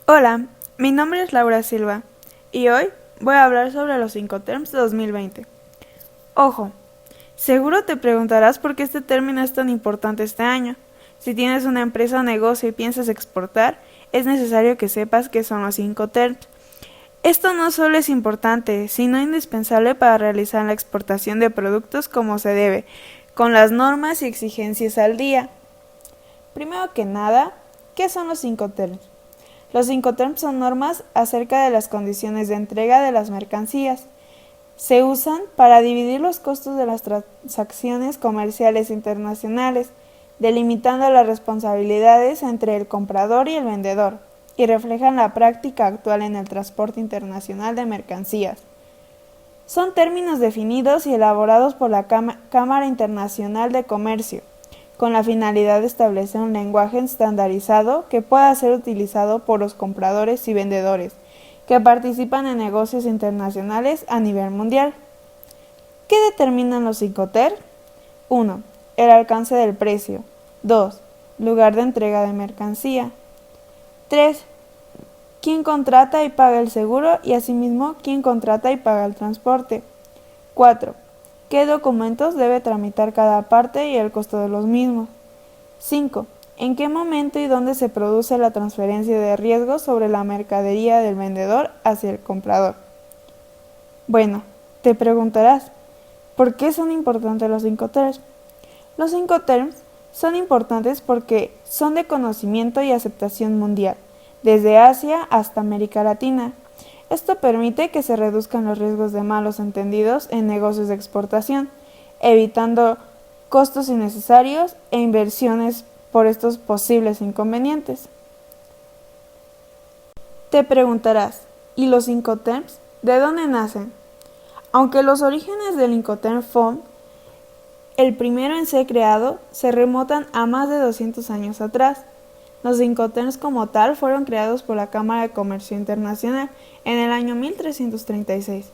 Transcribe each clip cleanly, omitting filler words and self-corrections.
Hola, mi nombre es Laura Silva y hoy voy a hablar sobre los Incoterms 2020. Ojo, seguro te preguntarás por qué este término es tan importante este año. Si tienes una empresa o negocio y piensas exportar, es necesario que sepas qué son los Incoterms. Esto no solo es importante, sino indispensable para realizar la exportación de productos como se debe, con las normas y exigencias al día. Primero que nada, ¿qué son los Incoterms? Los Incoterms son normas acerca de las condiciones de entrega de las mercancías. Se usan para dividir los costos de las transacciones comerciales internacionales, delimitando las responsabilidades entre el comprador y el vendedor, y reflejan la práctica actual en el transporte internacional de mercancías. Son términos definidos y elaborados por la Cámara Internacional de Comercio, con la finalidad de establecer un lenguaje estandarizado que pueda ser utilizado por los compradores y vendedores que participan en negocios internacionales a nivel mundial. ¿Qué determinan los Incoterms? 1. El alcance del precio. 2. Lugar de entrega de mercancía. 3. ¿Quién contrata y paga el seguro y asimismo quién contrata y paga el transporte? 4. ¿Qué documentos debe tramitar cada parte y el costo de los mismos? 5. ¿En qué momento y dónde se produce la transferencia de riesgos sobre la mercadería del vendedor hacia el comprador? Bueno, te preguntarás, ¿por qué son importantes los Incoterms? Los Incoterms son importantes porque son de conocimiento y aceptación mundial, desde Asia hasta América Latina. Esto permite que se reduzcan los riesgos de malos entendidos en negocios de exportación, evitando costos innecesarios e inversiones por estos posibles inconvenientes. Te preguntarás, ¿y los Incoterms de dónde nacen? Aunque los orígenes del Incoterm FOB, el primero en ser creado, se remontan a más de 200 años atrás. Los Incoterms como tal fueron creados por la Cámara de Comercio Internacional en el año 1336.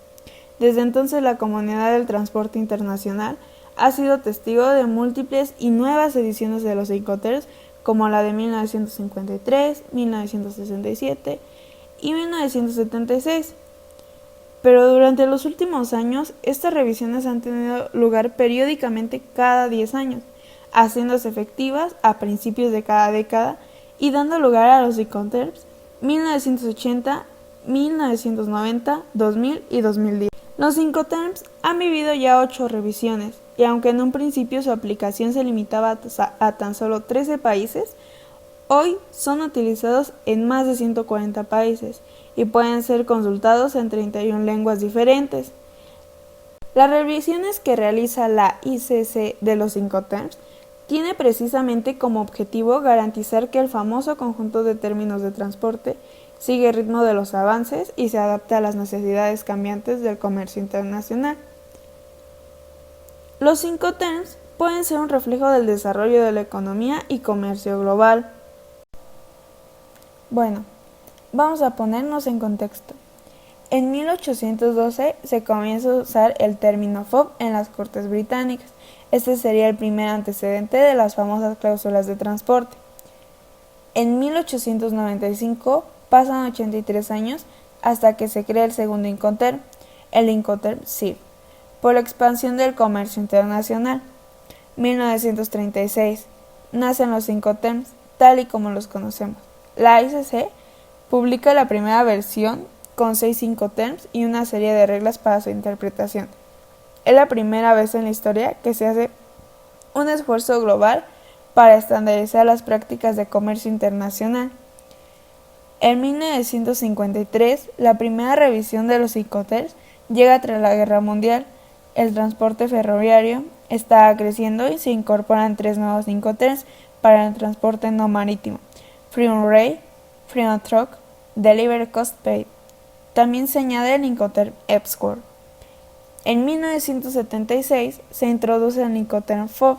Desde entonces la comunidad del transporte internacional ha sido testigo de múltiples y nuevas ediciones de los Incoterms como la de 1953, 1967 y 1976. Pero durante los últimos años, estas revisiones han tenido lugar periódicamente cada 10 años, haciéndose efectivas a principios de cada década y dando lugar a los Incoterms 1980, 1990, 2000 y 2010. Los Incoterms han vivido ya 8 revisiones, y aunque en un principio su aplicación se limitaba a tan solo 13 países, hoy son utilizados en más de 140 países y pueden ser consultados en 31 lenguas diferentes. Las revisiones que realiza la ICC de los Incoterms tiene precisamente como objetivo garantizar que el famoso conjunto de términos de transporte sigue el ritmo de los avances y se adapta a las necesidades cambiantes del comercio internacional. Los Incoterms pueden ser un reflejo del desarrollo de la economía y comercio global. Bueno, vamos a ponernos en contexto. En 1812 se comienza a usar el término FOB en las Cortes británicas. Este sería el primer antecedente de las famosas cláusulas de transporte. En 1895 pasan 83 años hasta que se crea el segundo Incoterm, el Incoterm CIV, por la expansión del comercio internacional. 1936 nacen los Incoterms tal y como los conocemos. La ICC publica la primera versión con 6 Incoterms y una serie de reglas para su interpretación. Es la primera vez en la historia que se hace un esfuerzo global para estandarizar las prácticas de comercio internacional. En 1953, la primera revisión de los Incoterms llega tras la Guerra Mundial. El transporte ferroviario estaba creciendo y se incorporan 3 nuevos Incoterms para el transporte no marítimo: Free on Rail, Free on Truck, Delivery Cost Paid. También se añade el Incoterm EPSCoR. En 1976 se introduce el Incoterm FOB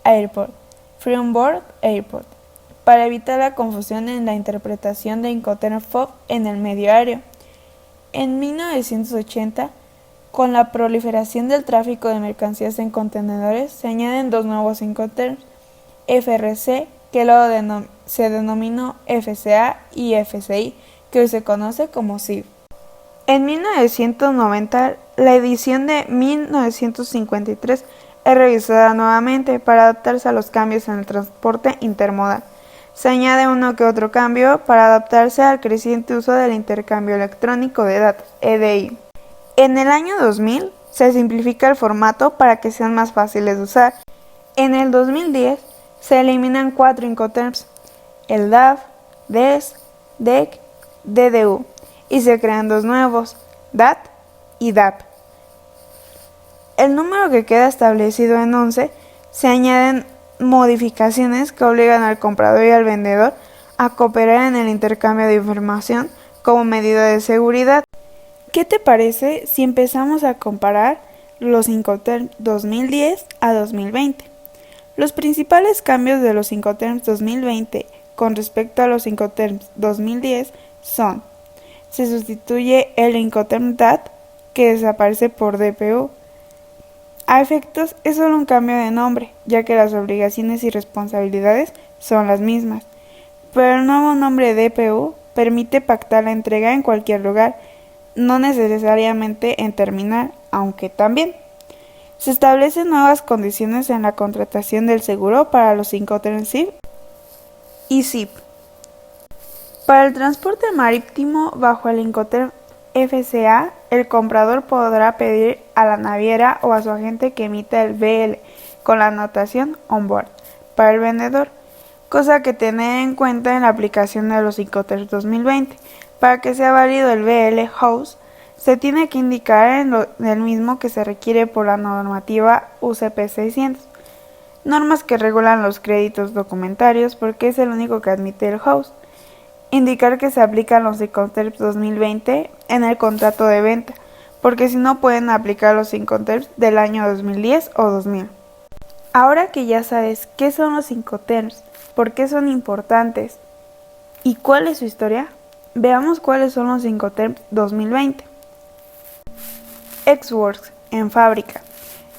Airport, Free on Board Airport, para evitar la confusión en la interpretación de Incoterm FOB en el medio aéreo. En 1980, con la proliferación del tráfico de mercancías en contenedores, se añaden 2 nuevos Incoterms, FRC que luego se denominó FCA y FCI, que hoy se conoce como CIF. En 1990, la edición de 1953 es revisada nuevamente para adaptarse a los cambios en el transporte intermodal. Se añade uno que otro cambio para adaptarse al creciente uso del intercambio electrónico de datos, EDI. En el año 2000 se simplifica el formato para que sean más fáciles de usar. En el 2010 se eliminan 4 Incoterms, el DAF, DES, DEC, DDU, y se crean 2 nuevos, DAT y DAP. El número que queda establecido en 11 se añaden modificaciones que obligan al comprador y al vendedor a cooperar en el intercambio de información como medida de seguridad. ¿Qué te parece si empezamos a comparar los Incoterms 2010 a 2020? Los principales cambios de los Incoterms 2020 con respecto a los Incoterms 2010 son: se sustituye el Incoterm DAT, que desaparece por DPU. A efectos es solo un cambio de nombre, ya que las obligaciones y responsabilidades son las mismas, pero el nuevo nombre DPU permite pactar la entrega en cualquier lugar, no necesariamente en terminal, aunque también. Se establecen nuevas condiciones en la contratación del seguro para los Incoterms CIF y CIP. Para el transporte marítimo bajo el Incoterm FCA, el comprador podrá pedir a la naviera o a su agente que emita el BL con la anotación onboard para el vendedor, cosa que tener en cuenta en la aplicación de los Incoterms 2020. Para que sea válido el BL House, se tiene que indicar en el mismo que se requiere por la normativa UCP 600, normas que regulan los créditos documentarios porque es el único que admite el House. Indicar que se aplican los Incoterms 2020 en el contrato de venta, porque si no pueden aplicar los Incoterms del año 2010 o 2000. Ahora que ya sabes qué son los Incoterms, por qué son importantes y cuál es su historia, veamos cuáles son los Incoterms 2020. Ex-Works, en fábrica.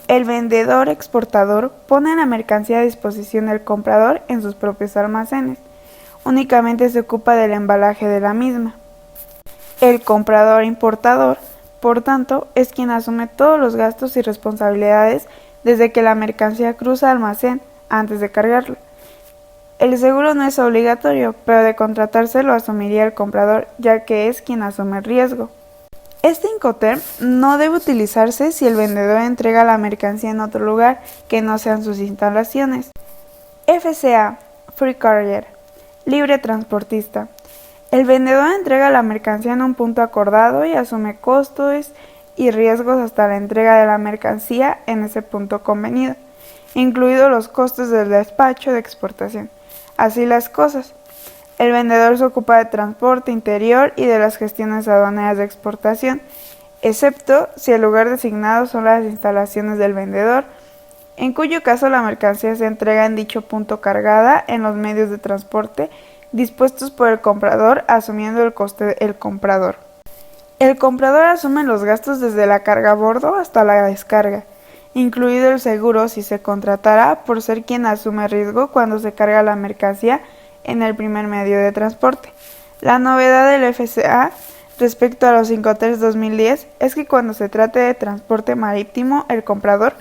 El vendedor exportador pone la mercancía a disposición del comprador en sus propios almacenes. Únicamente se ocupa del embalaje de la misma. El comprador importador, por tanto, es quien asume todos los gastos y responsabilidades desde que la mercancía cruza almacén antes de cargarla. El seguro no es obligatorio, pero de contratarse lo asumiría el comprador, ya que es quien asume el riesgo. Este Incoterm no debe utilizarse si el vendedor entrega la mercancía en otro lugar que no sean sus instalaciones. FCA, Free Carrier, libre transportista. El vendedor entrega la mercancía en un punto acordado y asume costos y riesgos hasta la entrega de la mercancía en ese punto convenido, incluidos los costos del despacho de exportación. Así las cosas. El vendedor se ocupa de transporte interior y de las gestiones aduaneras de exportación, excepto si el lugar designado son las instalaciones del vendedor, en cuyo caso la mercancía se entrega en dicho punto cargada en los medios de transporte dispuestos por el comprador, asumiendo el coste del comprador. El comprador asume los gastos desde la carga a bordo hasta la descarga, incluido el seguro si se contratará, por ser quien asume riesgo cuando se carga la mercancía en el primer medio de transporte. La novedad del FCA respecto a los Incoterms 2010 es que cuando se trate de transporte marítimo, el comprador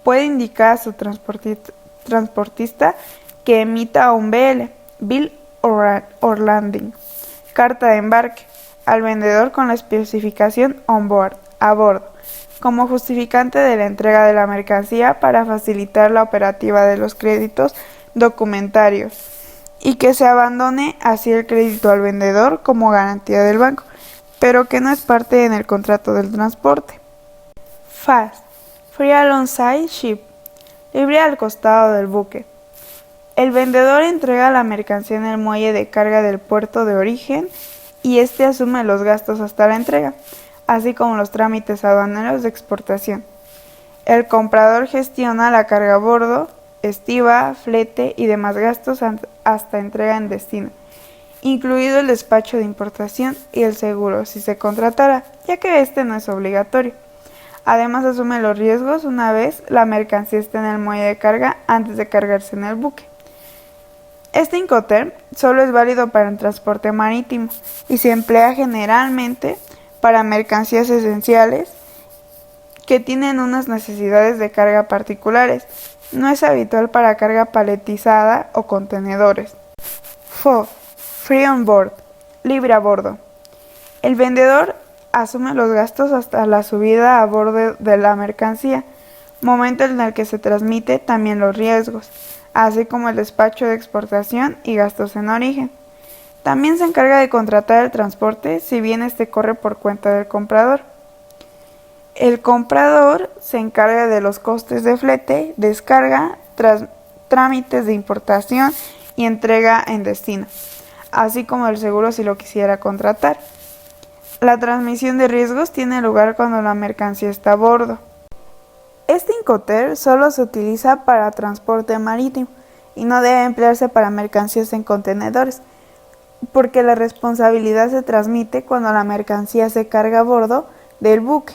puede indicar a su transportista que emita un BL, Bill or Landing, carta de embarque, al vendedor con la especificación onboard, a bordo, como justificante de la entrega de la mercancía para facilitar la operativa de los créditos documentarios, y que se abandone así el crédito al vendedor como garantía del banco, pero que no es parte en el contrato del transporte. FAST, Free Alongside Ship, libre al costado del buque. El vendedor entrega la mercancía en el muelle de carga del puerto de origen y éste asume los gastos hasta la entrega, así como los trámites aduaneros de exportación. El comprador gestiona la carga a bordo, estiva, flete y demás gastos hasta entrega en destino, incluido el despacho de importación y el seguro si se contratara, ya que este no es obligatorio. Además asume los riesgos una vez la mercancía esté en el muelle de carga antes de cargarse en el buque. Este Incoterm solo es válido para el transporte marítimo y se emplea generalmente para mercancías esenciales que tienen unas necesidades de carga particulares. No es habitual para carga paletizada o contenedores. FOB, Free on Board, libre a bordo. El vendedor asume los gastos hasta la subida a bordo de la mercancía, momento en el que se transmite también los riesgos, así como el despacho de exportación y gastos en origen. También se encarga de contratar el transporte si bien este corre por cuenta del comprador. El comprador se encarga de los costes de flete, descarga, trámites de importación y entrega en destino, así como el seguro si lo quisiera contratar. La transmisión de riesgos tiene lugar cuando la mercancía está a bordo. Este Incoterm solo se utiliza para transporte marítimo y no debe emplearse para mercancías en contenedores, porque la responsabilidad se transmite cuando la mercancía se carga a bordo del buque.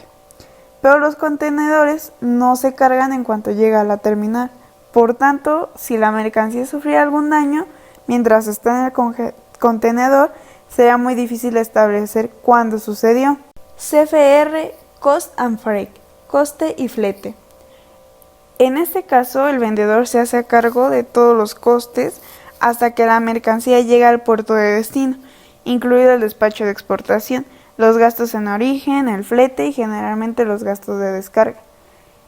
Pero los contenedores no se cargan en cuanto llega a la terminal. Por tanto, si la mercancía sufriera algún daño mientras está en el contenedor, será muy difícil establecer cuándo sucedió. CFR, Cost and Freight, coste y flete. En este caso, el vendedor se hace cargo de todos los costes hasta que la mercancía llega al puerto de destino, incluido el despacho de exportación, los gastos en origen, el flete y generalmente los gastos de descarga.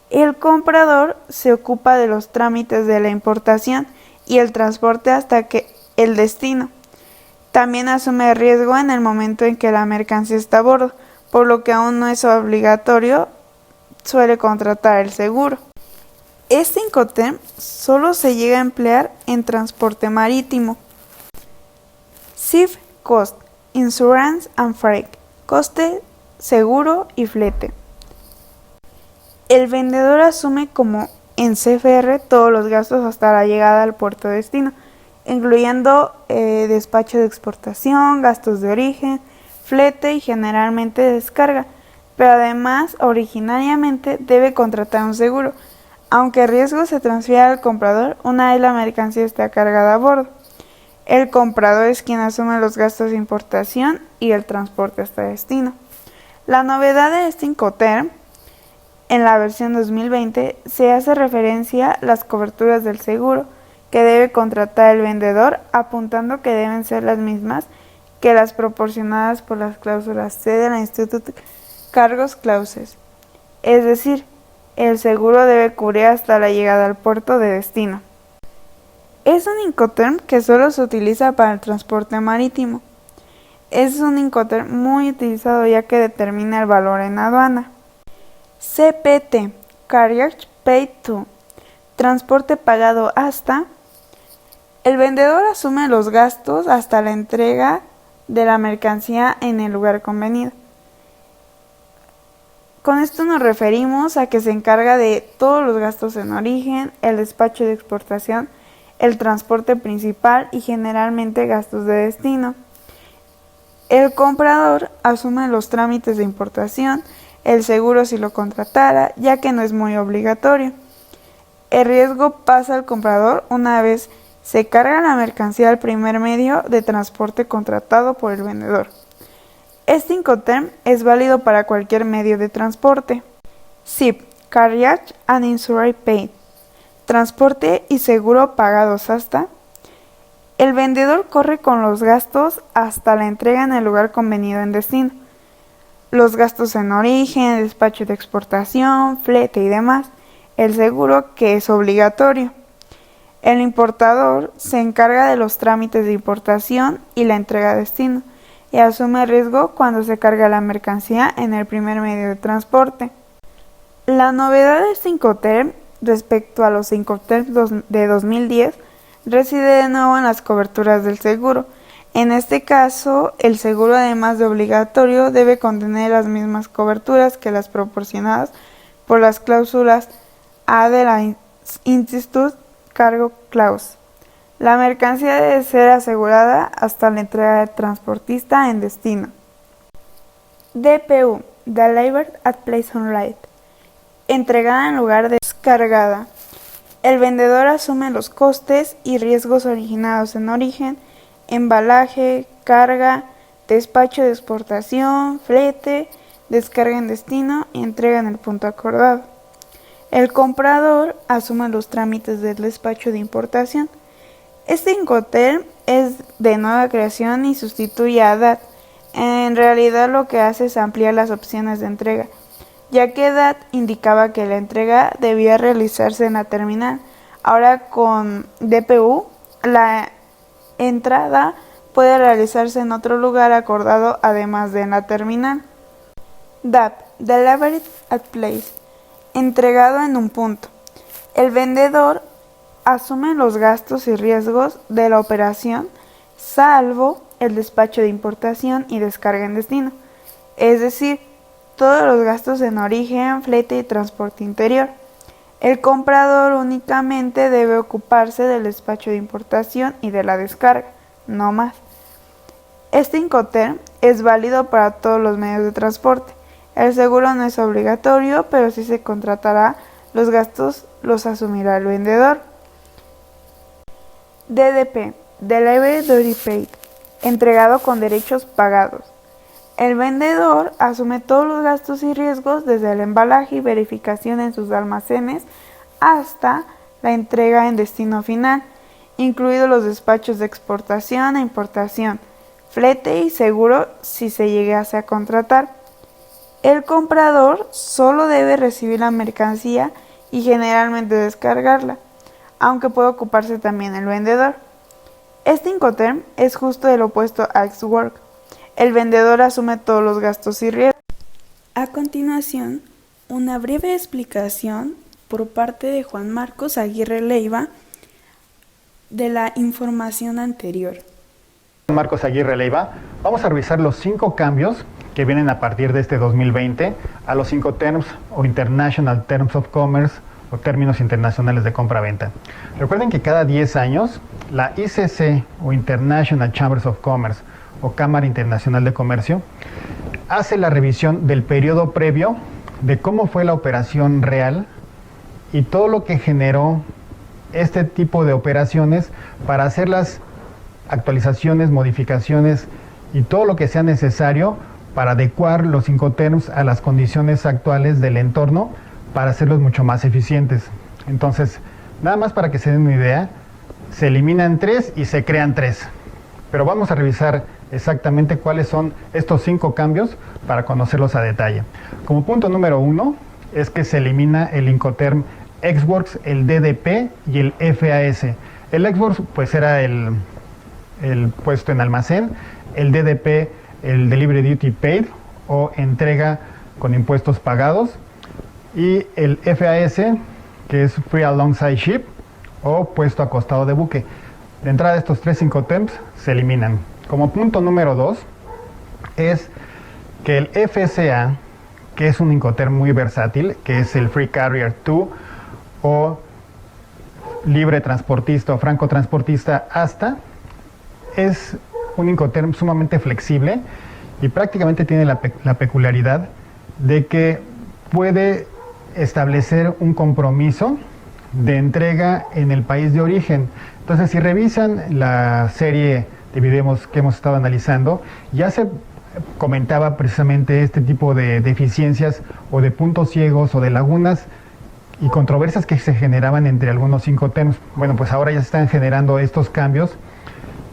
El comprador se ocupa de los trámites de la importación y el transporte hasta que el destino. También asume riesgo en el momento en que la mercancía está a bordo, por lo que aún no es obligatorio, suele contratar el seguro. Este Incoterm solo se llega a emplear en transporte marítimo. SIF Cost, Insurance and Freight, coste, seguro y flete. El vendedor asume como en CFR todos los gastos hasta la llegada al puerto de destino, incluyendo despacho de exportación, gastos de origen, flete y generalmente descarga, pero además originariamente debe contratar un seguro, aunque el riesgo se transfiere al comprador una vez la mercancía está cargada a bordo. El comprador es quien asume los gastos de importación y el transporte hasta destino. La novedad de este Incoterm en la versión 2020 se hace referencia a las coberturas del seguro que debe contratar el vendedor, apuntando que deben ser las mismas que las proporcionadas por las cláusulas C de la Institute Cargos Clauses. Es decir, el seguro debe cubrir hasta la llegada al puerto de destino. Es un Incoterm que solo se utiliza para el transporte marítimo. Es un Incoterm muy utilizado ya que determina el valor en aduana. CPT, Carriage Paid To, transporte pagado hasta. El vendedor asume los gastos hasta la entrega de la mercancía en el lugar convenido. Con esto nos referimos a que se encarga de todos los gastos en origen, el despacho de exportación, el transporte principal y generalmente gastos de destino. El comprador asume los trámites de importación, el seguro si lo contratara, ya que no es muy obligatorio. El riesgo pasa al comprador una vez se carga la mercancía al primer medio de transporte contratado por el vendedor. Este Incoterm es válido para cualquier medio de transporte. SIP, Carriage and Insurance Paid, transporte y seguro pagados hasta. El vendedor corre con los gastos hasta la entrega en el lugar convenido en destino. Los gastos en origen, despacho de exportación, flete y demás. El seguro que es obligatorio. El importador se encarga de los trámites de importación y la entrega a destino y asume riesgo cuando se carga la mercancía en el primer medio de transporte. La novedad de este Incoterm respecto a los Incoterms de 2010 reside de nuevo en las coberturas del seguro. En este caso, el seguro además de obligatorio debe contener las mismas coberturas que las proporcionadas por las cláusulas A de la Institute Cargo Clause. La mercancía debe ser asegurada hasta la entrega del transportista en destino. DPU, Delivered at Place on Ride, entregada en lugar de descargada. El vendedor asume los costes y riesgos originados en origen, embalaje, carga, despacho de exportación, flete, descarga en destino y entrega en el punto acordado. El comprador asume los trámites del despacho de importación. Este Incoterm es de nueva creación y sustituye a DAT. En realidad lo que hace es ampliar las opciones de entrega, ya que DAT indicaba que la entrega debía realizarse en la terminal. Ahora con DPU, la entrada puede realizarse en otro lugar acordado además de en la terminal. DAP, Delivered at Place, entregado en un punto. El vendedor asume los gastos y riesgos de la operación, salvo el despacho de importación y descarga en destino, es decir, todos los gastos en origen, flete y transporte interior. El comprador únicamente debe ocuparse del despacho de importación y de la descarga, no más. Este Incoterm es válido para todos los medios de transporte. El seguro no es obligatorio, pero si se contratará, los gastos los asumirá el vendedor. DDP, Delivery Duty Paid, entregado con derechos pagados. El vendedor asume todos los gastos y riesgos desde el embalaje y verificación en sus almacenes hasta la entrega en destino final, incluidos los despachos de exportación e importación, flete y seguro si se llegase a contratar. El comprador solo debe recibir la mercancía y generalmente descargarla, aunque puede ocuparse también el vendedor. Este Incoterm es justo el opuesto a Ex-Work. El vendedor asume todos los gastos y riesgos. A continuación, una breve explicación por parte de Juan Marcos Aguirre Leiva de la información anterior. Marcos Aguirre Leiva, vamos a revisar los 5 cambios que vienen a partir de este 2020 a los Incoterms o International Terms of Commerce o términos internacionales de compra-venta. Recuerden que cada 10 años la ICC o International Chambers of Commerce o Cámara Internacional de Comercio hace la revisión del periodo previo de cómo fue la operación real y todo lo que generó este tipo de operaciones para hacer las actualizaciones, modificaciones y todo lo que sea necesario para adecuar los Incoterms a las condiciones actuales del entorno para hacerlos mucho más eficientes. Entonces, nada más para que se den una idea, se eliminan 3 y se crean 3. Pero vamos a revisar exactamente cuáles son estos 5 cambios para conocerlos a detalle. Como punto número 1 es que se elimina el Incoterm Ex-Works, el DDP y el FAS. El Ex-Works pues era el puesto en almacén, el DDP el Delivery Duty Paid o entrega con impuestos pagados y el FAS que es Free Alongside Ship o puesto a costado de buque. De entrada estos 3 Incoterms se eliminan. Como punto número 2 es que el FCA, que es un Incoterm muy versátil, que es el Free Carrier to o libre transportista o franco transportista hasta, es un Incoterm sumamente flexible y prácticamente tiene la peculiaridad de que puede establecer un compromiso de entrega en el país de origen. Entonces, si revisan la serie de videos que hemos estado analizando, ya se comentaba precisamente este tipo de deficiencias o de puntos ciegos o de lagunas y controversias que se generaban entre algunos Incoterms. Bueno, pues ahora ya se están generando estos cambios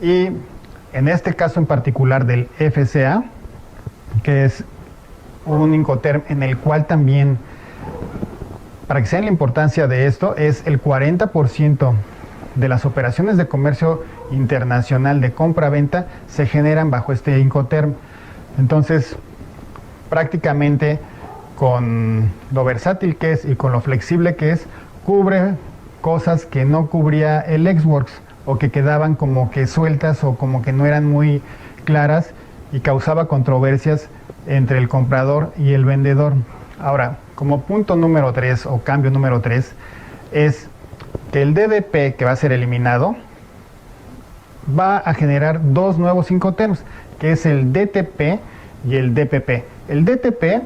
y en este caso en particular del FCA, que es un Incoterm en el cual también, para que se den la importancia de esto, es el 40% de las operaciones de comercio internacional de compra-venta se generan bajo este Incoterm. Entonces, prácticamente con lo versátil que es y con lo flexible que es, cubre cosas que no cubría el Ex-Works o que quedaban como que sueltas o como que no eran muy claras y causaba controversias entre el comprador y el vendedor. Ahora, como punto número 3 o cambio número 3 es que el DDP que va a ser eliminado va a generar 2 nuevos Incoterms, que es el DTP y el DPP. El DTP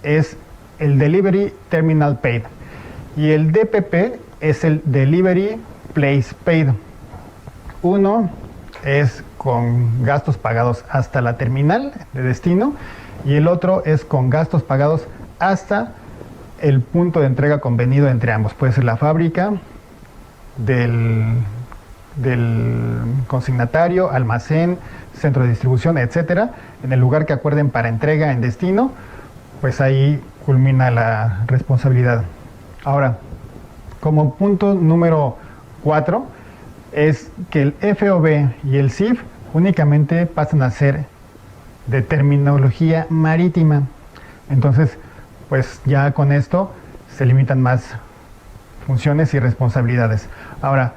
es el Delivery Terminal Paid y el DPP es el Delivery Place Paid. Uno es con gastos pagados hasta la terminal de destino y el otro es con gastos pagados hasta el punto de entrega convenido entre ambos. Puede ser la fábrica, del consignatario, almacén, centro de distribución, etcétera, en el lugar que acuerden para entrega en destino, pues ahí culmina la responsabilidad. Ahora, como punto número 4, es que el FOB y el CIF únicamente pasan a ser de terminología marítima. Entonces, pues ya con esto se limitan más funciones y responsabilidades. Ahora,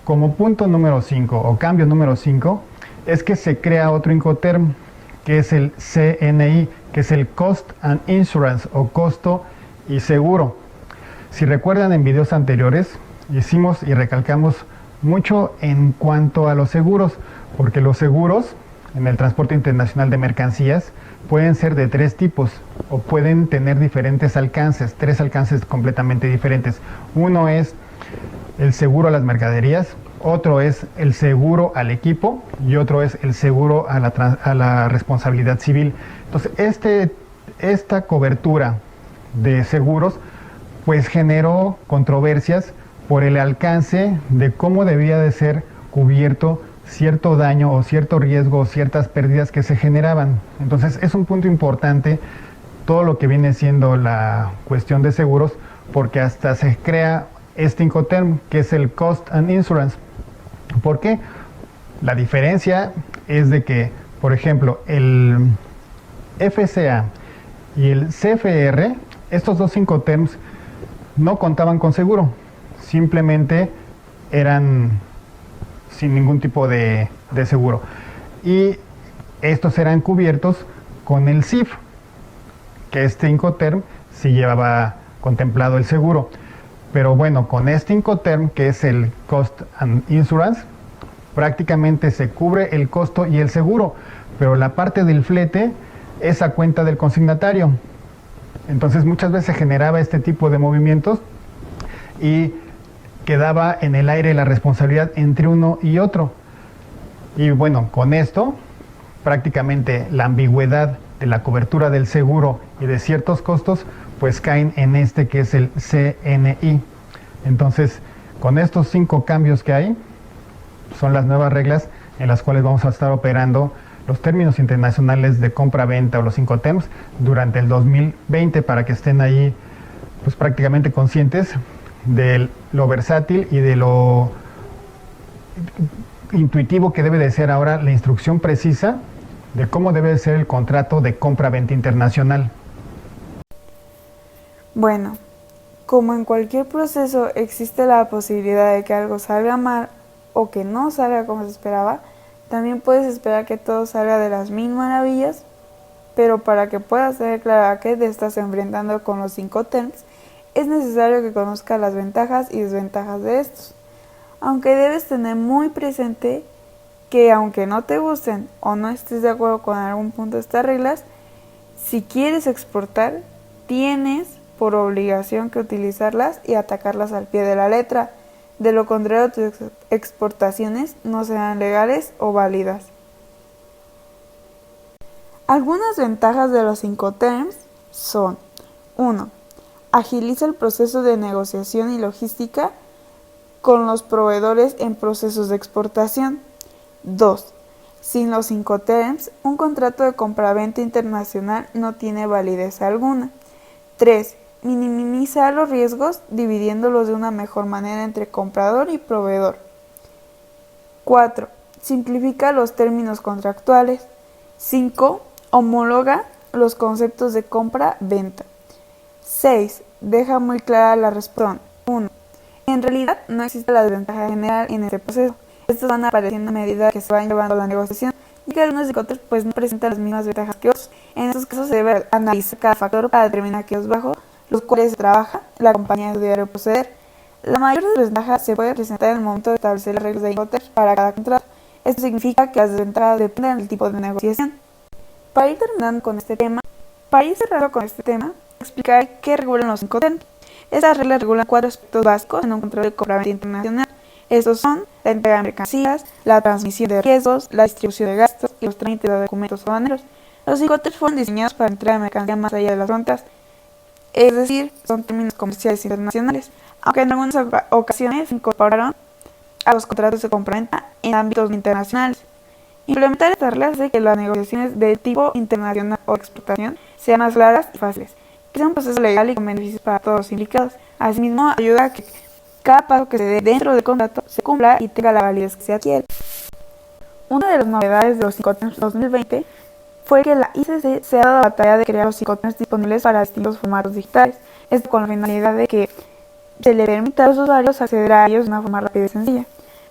como punto número 5 o cambio número 5, es que se crea otro Incoterm, que es el CNI, que es el Cost and Insurance o costo y seguro. Si recuerdan, en videos anteriores hicimos y recalcamos mucho en cuanto a los seguros, porque los seguros en el transporte internacional de mercancías pueden ser de 3 tipos o pueden tener diferentes alcances, 3 alcances completamente diferentes. Uno es el seguro a las mercaderías, otro es el seguro al equipo y otro es el seguro a la responsabilidad civil. Entonces, esta cobertura de seguros pues generó controversias por el alcance de cómo debía de ser cubierto cierto daño o cierto riesgo o ciertas pérdidas que se generaban. Entonces es un punto importante todo lo que viene siendo la cuestión de seguros, porque hasta se crea este Incoterm, que es el Cost and Insurance. ¿Por qué? La diferencia es de que, por ejemplo, el FCA y el CFR, estos dos Incoterms no contaban con seguro, simplemente eran sin ningún tipo de seguro. Y estos eran cubiertos con el CIF, que este Incoterm sí llevaba contemplado el seguro. Pero bueno, con este Incoterm, que es el Cost and Insurance, prácticamente se cubre el costo y el seguro, pero la parte del flete es a cuenta del consignatario. Entonces muchas veces se generaba este tipo de movimientos y quedaba en el aire la responsabilidad entre uno y otro. Y bueno, con esto prácticamente la ambigüedad de la cobertura del seguro y de ciertos costos pues caen en este que es el CNI. Entonces, con estos 5 cambios que hay, son las nuevas reglas en las cuales vamos a estar operando los términos internacionales de compra-venta o los Incoterms durante el 2020, para que estén ahí pues prácticamente conscientes de lo versátil y de lo intuitivo que debe de ser ahora la instrucción precisa de cómo debe de ser el contrato de compra-venta internacional. Bueno, como en cualquier proceso existe la posibilidad de que algo salga mal o que no salga como se esperaba, también puedes esperar que todo salga de las mil maravillas, pero para que puedas tener claro a qué te estás enfrentando con los Incoterms, es necesario que conozcas las ventajas y desventajas de estos. Aunque debes tener muy presente que aunque no te gusten o no estés de acuerdo con algún punto de estas reglas, si quieres exportar, tienes por obligación que utilizarlas y atacarlas al pie de la letra. De lo contrario, tus exportaciones no serán legales o válidas. Algunas ventajas de los Incoterms son: 1. Agiliza el proceso de negociación y logística con los proveedores en procesos de exportación. 2. Sin los Incoterms, un contrato de compraventa internacional no tiene validez alguna. 3. Minimizar los riesgos dividiéndolos de una mejor manera entre comprador y proveedor. 4. Simplifica los términos contractuales. 5. Homologa los conceptos de compra-venta. 6. Deja muy clara la respuesta. 1. En realidad no existe la desventaja general en este proceso. Estos van apareciendo a medida que se va llevando la negociación, y que algunos Incoterms pues no presentan las mismas ventajas que otros. En estos casos se debe analizar cada factor para determinar aquellos bajo los cuales se trabaja la compañía de diario proceder. La mayor desventaja se puede presentar en el momento de establecer las reglas de Incoterms para cada contrato. Esto significa que las desventajas dependen del tipo de negociación. Para ir cerrando con este tema, explicar qué regulan los Incoterms. Estas reglas regulan 4 aspectos básicos en un control de compraventa internacional. Estos son la entrega de mercancías, la transmisión de riesgos, la distribución de gastos y los trámites de documentos aduaneros. Los 5 TERMS fueron diseñados para entrega de mercancía más allá de las fronteras, es decir, son términos comerciales internacionales, aunque en algunas ocasiones se incorporaron a los contratos de compraventa en ámbitos internacionales. Implementar estas reglas hace que las negociaciones de tipo internacional o exportación sean más claras y fáciles, que sea un proceso legal y con beneficios para todos los implicados. Asimismo, ayuda a que cada paso que se dé dentro del contrato se cumpla y tenga la validez que se adquiere. Una de las novedades de los 5 TERMS 2020 fue que la ICC se ha dado la tarea de crear los 5 TERMS disponibles para distintos formatos digitales, esto con la finalidad de que se le permita a los usuarios acceder a ellos de una forma rápida y sencilla.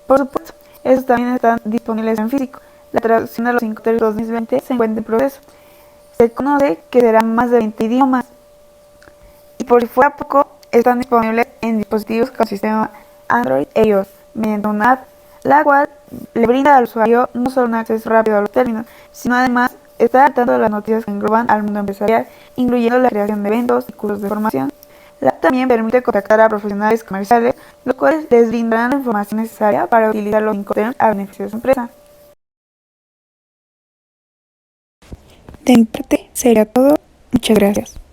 Por supuesto, estos también están disponibles en físico. La traducción de los 5 TERMS 2020 se encuentra en proceso. Se conoce que serán más de 20 idiomas. Y por si fuera poco, están disponibles en dispositivos con sistema Android e iOS, mediante una app, la cual le brinda al usuario no solo un acceso rápido a los términos, sino además estar al tanto de las noticias que engloban al mundo empresarial, incluyendo la creación de eventos y cursos de formación. La app también permite contactar a profesionales comerciales, los cuales les brindarán la información necesaria para utilizar los 5 TERMS a beneficio de su empresa. De mi parte sería todo. Muchas gracias.